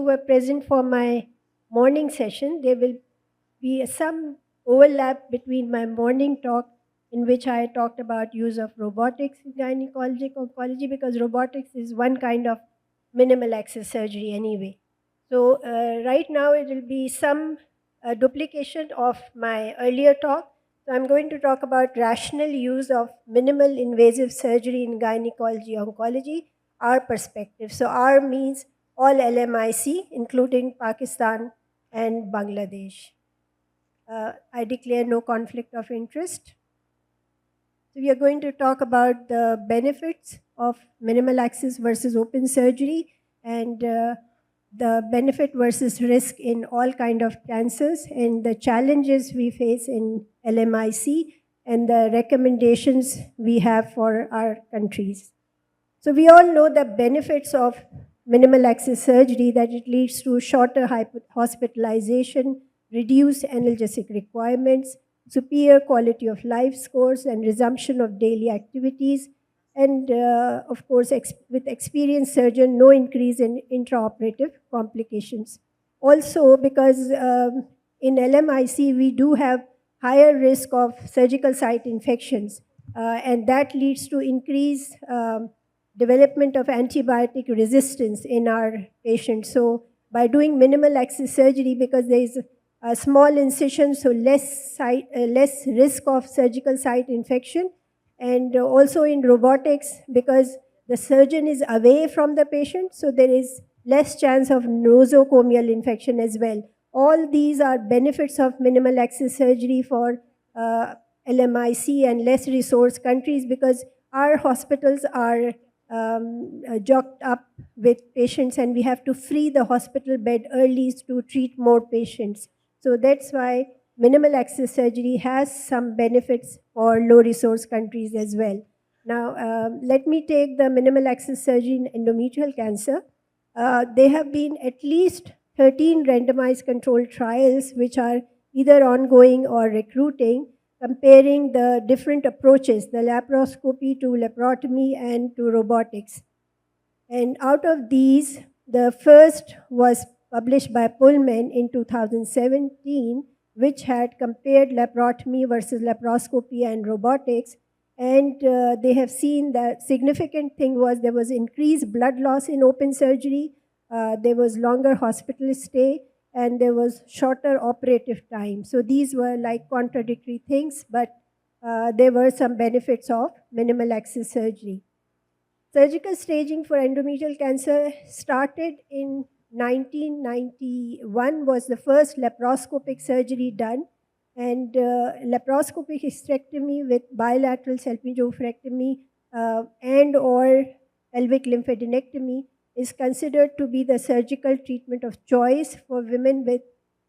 who were present for my morning session, there will be some overlap between my morning talk, in which I talked about use of robotics in gynecologic oncology, because robotics is one kind of minimal access surgery anyway. So right now it will be some duplication of my earlier talk. So I'm going to talk about rational use of minimal invasive surgery in gynecology oncology, our perspective. So our means all LMIC, including Pakistan and Bangladesh. I declare no conflict of interest. So we are going to talk about the benefits of minimal access versus open surgery, and the benefit versus risk in all kind of cancers, and the challenges we face in LMIC, and the recommendations we have for our countries. So we all know the benefits of minimal access surgery, that it leads to shorter hospitalization, reduced analgesic requirements, superior quality of life scores, and resumption of daily activities. And of course, with experienced surgeon, no increase in intraoperative complications. Also, because in LMIC, we do have higher risk of surgical site infections, and that leads to increased development of antibiotic resistance in our patients. So by doing minimal access surgery, because there is a small incision, so less risk of surgical site infection, and also in robotics, because the surgeon is away from the patient, so there is less chance of nosocomial infection as well. All these are benefits of minimal access surgery for LMIC and less resource countries, because our hospitals are jocked up with patients, and we have to free the hospital bed early to treat more patients. So that's why minimal access surgery has some benefits for low resource countries as well. Now, let me take the minimal access surgery in endometrial cancer. There have been at least 13 randomized controlled trials which are either ongoing or recruiting, comparing the different approaches, the laparoscopy to laparotomy and to robotics. And out of these, the first was published by Pullman in 2017, which had compared laparotomy versus laparoscopy and robotics. And they have seen that significant thing was there was increased blood loss in open surgery, there was longer hospital stay, and there was shorter operative time. So these were like contradictory things, but there were some benefits of minimal access surgery. Surgical staging for endometrial cancer started in 1991, was the first laparoscopic surgery done, and laparoscopic hysterectomy with bilateral salpingo-oophorectomy and or pelvic lymphadenectomy is considered to be the surgical treatment of choice for women with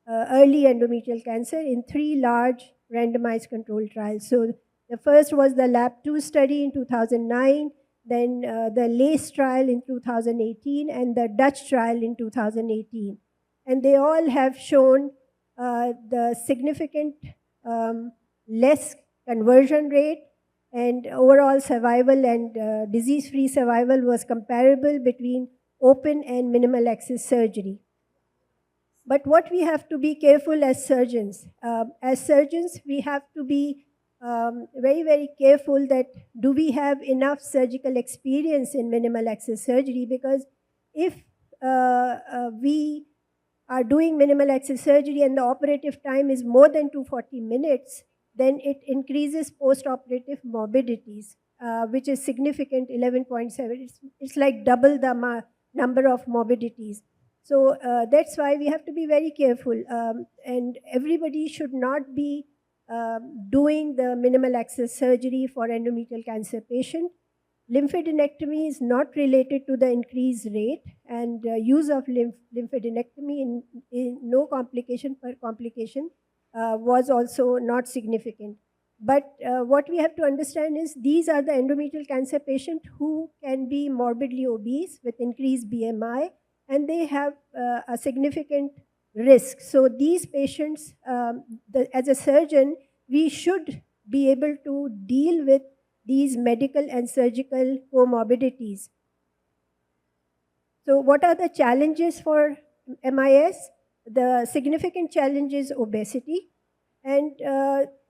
early endometrial cancer in 3 large randomized controlled trials. So the first was the LAP2 study in 2009, then the LACE trial in 2018, and the Dutch trial in 2018. And they all have shown the significant less conversion rate, and overall survival and disease-free survival was comparable between open and minimal access surgery. But what we have to be careful as surgeons, we have to be very, very careful that do we have enough surgical experience in minimal access surgery, because if we are doing minimal access surgery and the operative time is more than 240 minutes, then it increases post-operative morbidities, which is significant, 11.7. It's like double the number of morbidities. So that's why we have to be very careful, and everybody should not be doing the minimal access surgery for endometrial cancer patient. Lymphadenectomy is not related to the increased rate, and use of lymphadenectomy in no complication per complication was also not significant. But what we have to understand is these are the endometrial cancer patients who can be morbidly obese with increased BMI, and they have a significant risk. So these patients, as a surgeon, we should be able to deal with these medical and surgical comorbidities. So what are the challenges for MIS, the significant challenge is obesity. And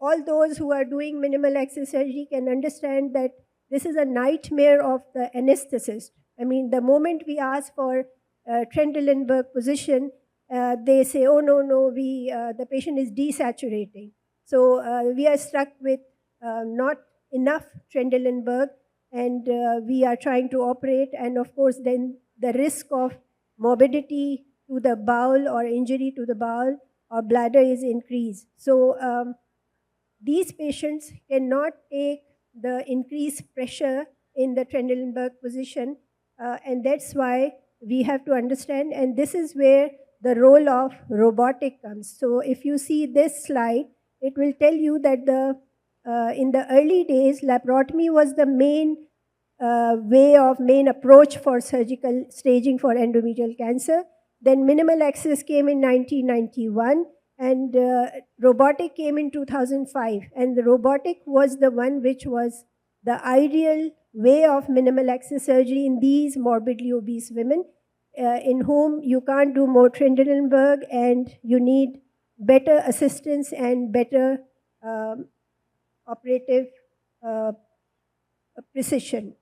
all those who are doing minimal access surgery can understand that this is a nightmare of the anesthetist. I mean, the moment we ask for Trendelenburg position, they say, oh, no, no, the patient is desaturating. So we are stuck with not enough Trendelenburg, and we are trying to operate. And of course, then the risk of morbidity to the bowel or injury to the bowel or bladder is increased. So these patients cannot take the increased pressure in the Trendelenburg position, and that's why we have to understand, and this is where the role of robotic comes. So if you see this slide, it will tell you that in the early days, laparotomy was the main main approach for surgical staging for endometrial cancer. Then minimal access came in 1991, and robotic came in 2005. And the robotic was the one which was the ideal way of minimal access surgery in these morbidly obese women, in whom you can't do more Trendelenburg, and you need better assistance and better operative precision.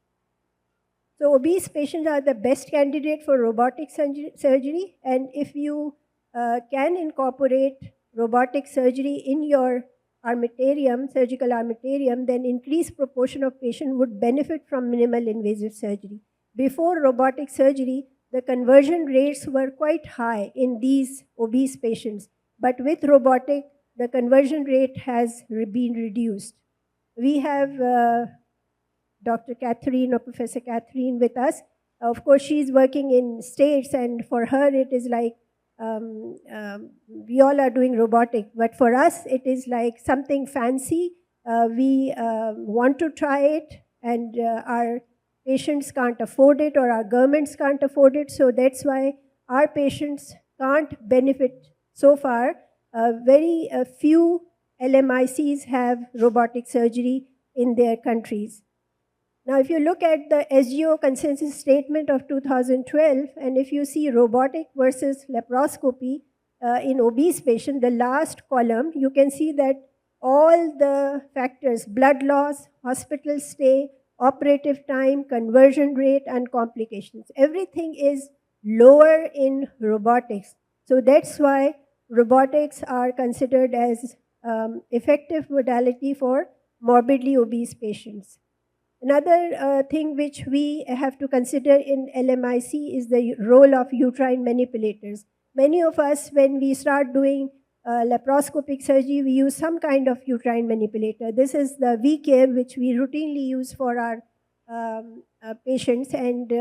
So obese patients are the best candidate for robotic surgery, and if you can incorporate robotic surgery in your armamentarium, surgical armamentarium, then increased proportion of patients would benefit from minimal invasive surgery. Before robotic surgery, the conversion rates were quite high in these obese patients, but with robotic, the conversion rate has been reduced. We have Dr. Catherine or Professor Catherine with us. Of course, she's working in States, and for her it is like we all are doing robotic, but for us it is like something fancy. We want to try it, and our patients can't afford it, or our governments can't afford it, so that's why our patients can't benefit so far. Very few LMICs have robotic surgery in their countries. Now, if you look at the SGO consensus statement of 2012, and if you see robotic versus laparoscopy in obese patients, the last column, you can see that all the factors, blood loss, hospital stay, operative time, conversion rate, and complications, everything is lower in robotics. So that's why robotics are considered as effective modality for morbidly obese patients. Another thing which we have to consider in LMIC is the role of uterine manipulators. Many of us, when we start doing laparoscopic surgery, we use some kind of uterine manipulator. This is the V-Care, which we routinely use for our patients, and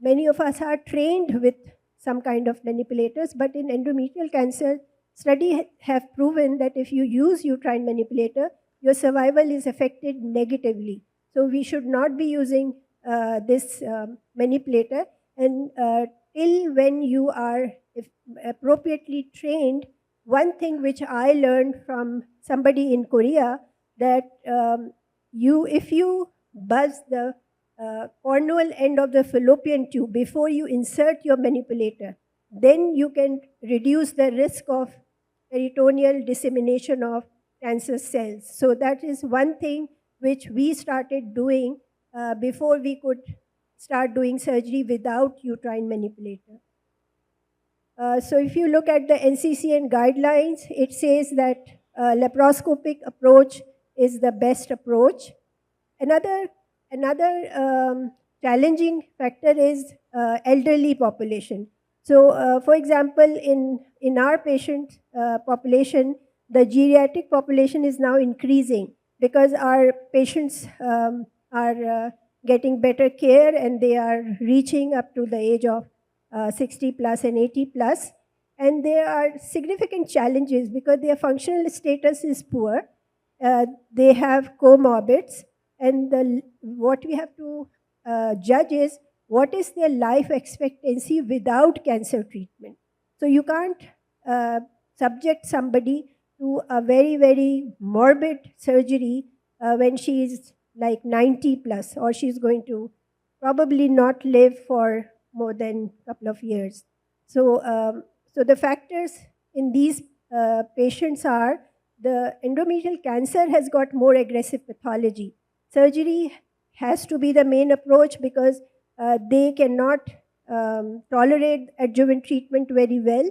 many of us are trained with some kind of manipulators, but in endometrial cancer, studies have proven that if you use uterine manipulator, your survival is affected negatively. So we should not be using this manipulator, and till when you are appropriately trained. One thing which I learned from somebody in Korea, that if you buzz the cornual end of the fallopian tube before you insert your manipulator, then you can reduce the risk of peritoneal dissemination of cancer cells. So that is one thing which we started doing before we could start doing surgery without uterine manipulator. So if you look at the NCCN guidelines, it says that laparoscopic approach is the best approach. Another challenging factor is elderly population. So for example, in our patient population, the geriatric population is now increasing because our patients are getting better care, and they are reaching up to the age of 60 plus and 80 plus. And there are significant challenges because their functional status is poor. They have comorbids, and what we have to judge is what is their life expectancy without cancer treatment. So you can't subject somebody to a very, very morbid surgery when she is like 90 plus, or she's going to probably not live for more than a couple of years. So the factors in these patients are the endometrial cancer has got more aggressive pathology. Surgery has to be the main approach because they cannot tolerate adjuvant treatment very well.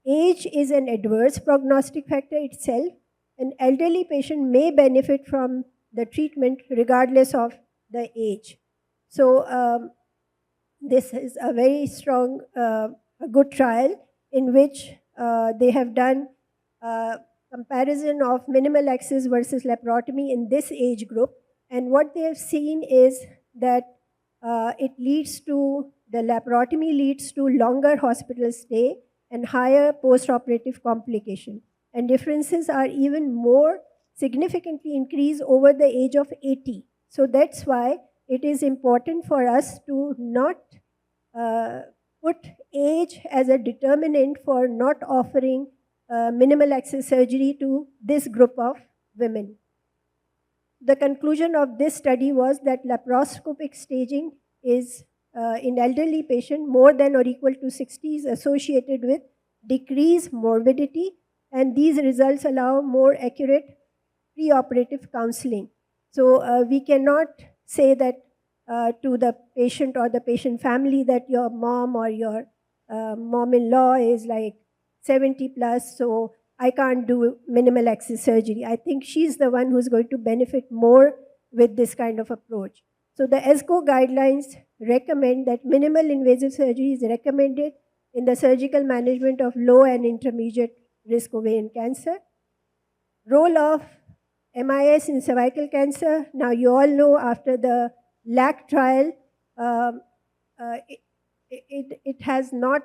Age is an adverse prognostic factor itself. An elderly patient may benefit from the treatment regardless of the age. So this is a very strong, a good trial in which they have done comparison of minimal access versus laparotomy in this age group. And what they have seen is that the laparotomy leads to longer hospital stay and higher post-operative complication. And differences are even more significantly increased over the age of 80. So that's why it is important for us to not put age as a determinant for not offering minimal access surgery to this group of women. The conclusion of this study was that laparoscopic staging is in elderly patient more than or equal to 60 is associated with decreased morbidity, and these results allow more accurate preoperative counseling. So we cannot say that to the patient or the patient family that your mom or your mom-in-law is like 70 plus, so I can't do minimal access surgery. I think she's the one who's going to benefit more with this kind of approach. So the ESCO guidelines recommend that minimal invasive surgery is recommended in the surgical management of low and intermediate risk ovarian cancer. Role of MIS in cervical cancer. Now you all know after the LAC trial, it has not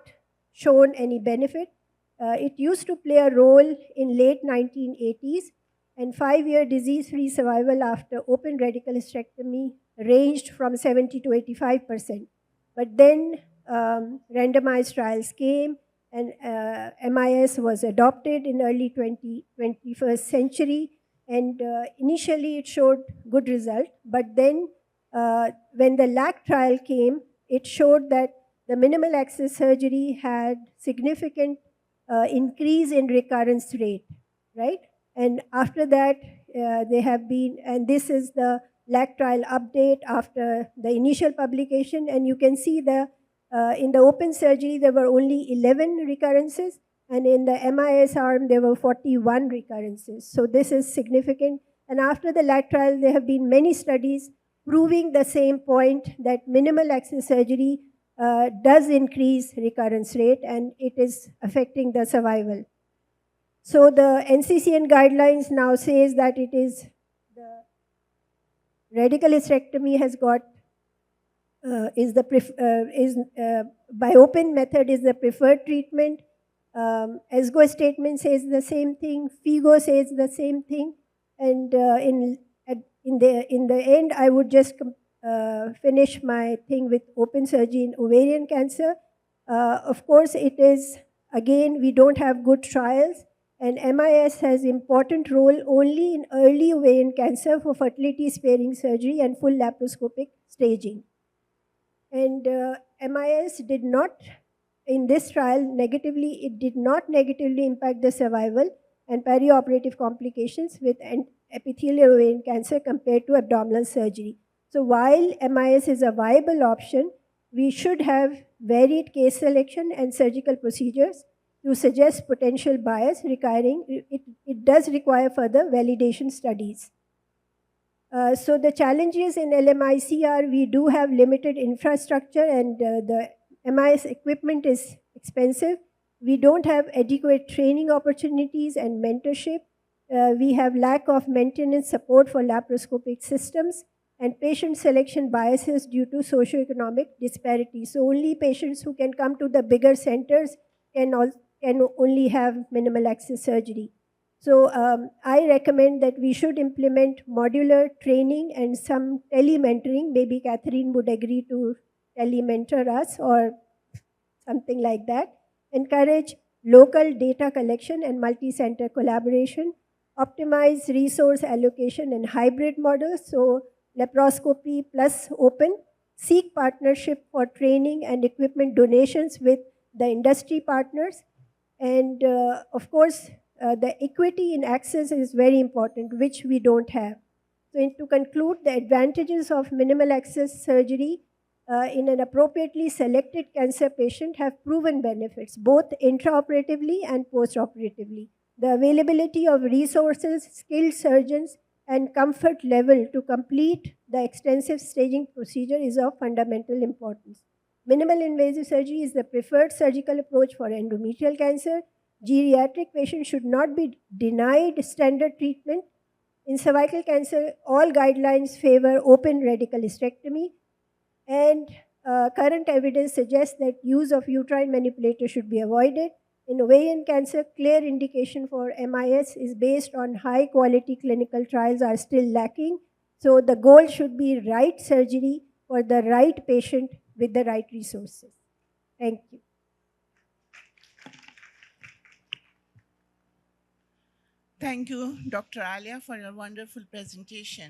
shown any benefit. It used to play a role in late 1980s, and 5-year disease-free survival after open radical hysterectomy ranged from 70 to 85%. But then randomized trials came, and MIS was adopted in early 21st century, and initially it showed good result. But then when the LAC trial came, it showed that the minimal access surgery had significant increase in recurrence rate, right? And after that, they have been, and this is the LAC trial update after the initial publication, and you can see in the open surgery, there were only 11 recurrences, and in the MIS arm, there were 41 recurrences. So this is significant. And after the LAC trial, there have been many studies proving the same point, that minimal access surgery does increase recurrence rate, and it is affecting the survival. So the NCCN guidelines now says that it is the radical hysterectomy has got by open method is the preferred treatment. ESGO statement says the same thing. FIGO says the same thing. And in the end, I would just finish my thing with open surgery in ovarian cancer. Of course, it is, again, we don't have good trials, and MIS has important role only in early ovarian cancer for fertility sparing surgery and full laparoscopic staging. And MIS did not, in this trial, it did not negatively impact the survival and perioperative complications with epithelial ovarian cancer compared to abdominal surgery. So while MIS is a viable option, we should have varied case selection and surgical procedures to suggest potential bias requiring, it does require further validation studies. So the challenges in LMIC are we do have limited infrastructure, and the MIS equipment is expensive. We don't have adequate training opportunities and mentorship. We have lack of maintenance support for laparoscopic systems, and patient selection biases due to socioeconomic disparities. So only patients who can come to the bigger centers can only have minimal access surgery. So I recommend that we should implement modular training and some tele-mentoring. Maybe Catherine would agree to tele-mentor us or something like that. Encourage local data collection and multi-center collaboration. Optimize resource allocation and hybrid models. So laparoscopy plus open. Seek partnership for training and equipment donations with the industry partners, and of course, the equity in access is very important, which we don't have. So, to conclude, the advantages of minimal access surgery in an appropriately selected cancer patient have proven benefits, both intraoperatively and postoperatively. The availability of resources, skilled surgeons, and comfort level to complete the extensive staging procedure is of fundamental importance. Minimal invasive surgery is the preferred surgical approach for endometrial cancer. Geriatric patients should not be denied standard treatment. In cervical cancer, all guidelines favor open radical hysterectomy, and current evidence suggests that use of uterine manipulator should be avoided. In ovarian cancer, clear indication for MIS is based on high quality clinical trials are still lacking. So the goal should be right surgery for the right patient with the right resources. Thank you. Thank you, Dr. Alia, for your wonderful presentation.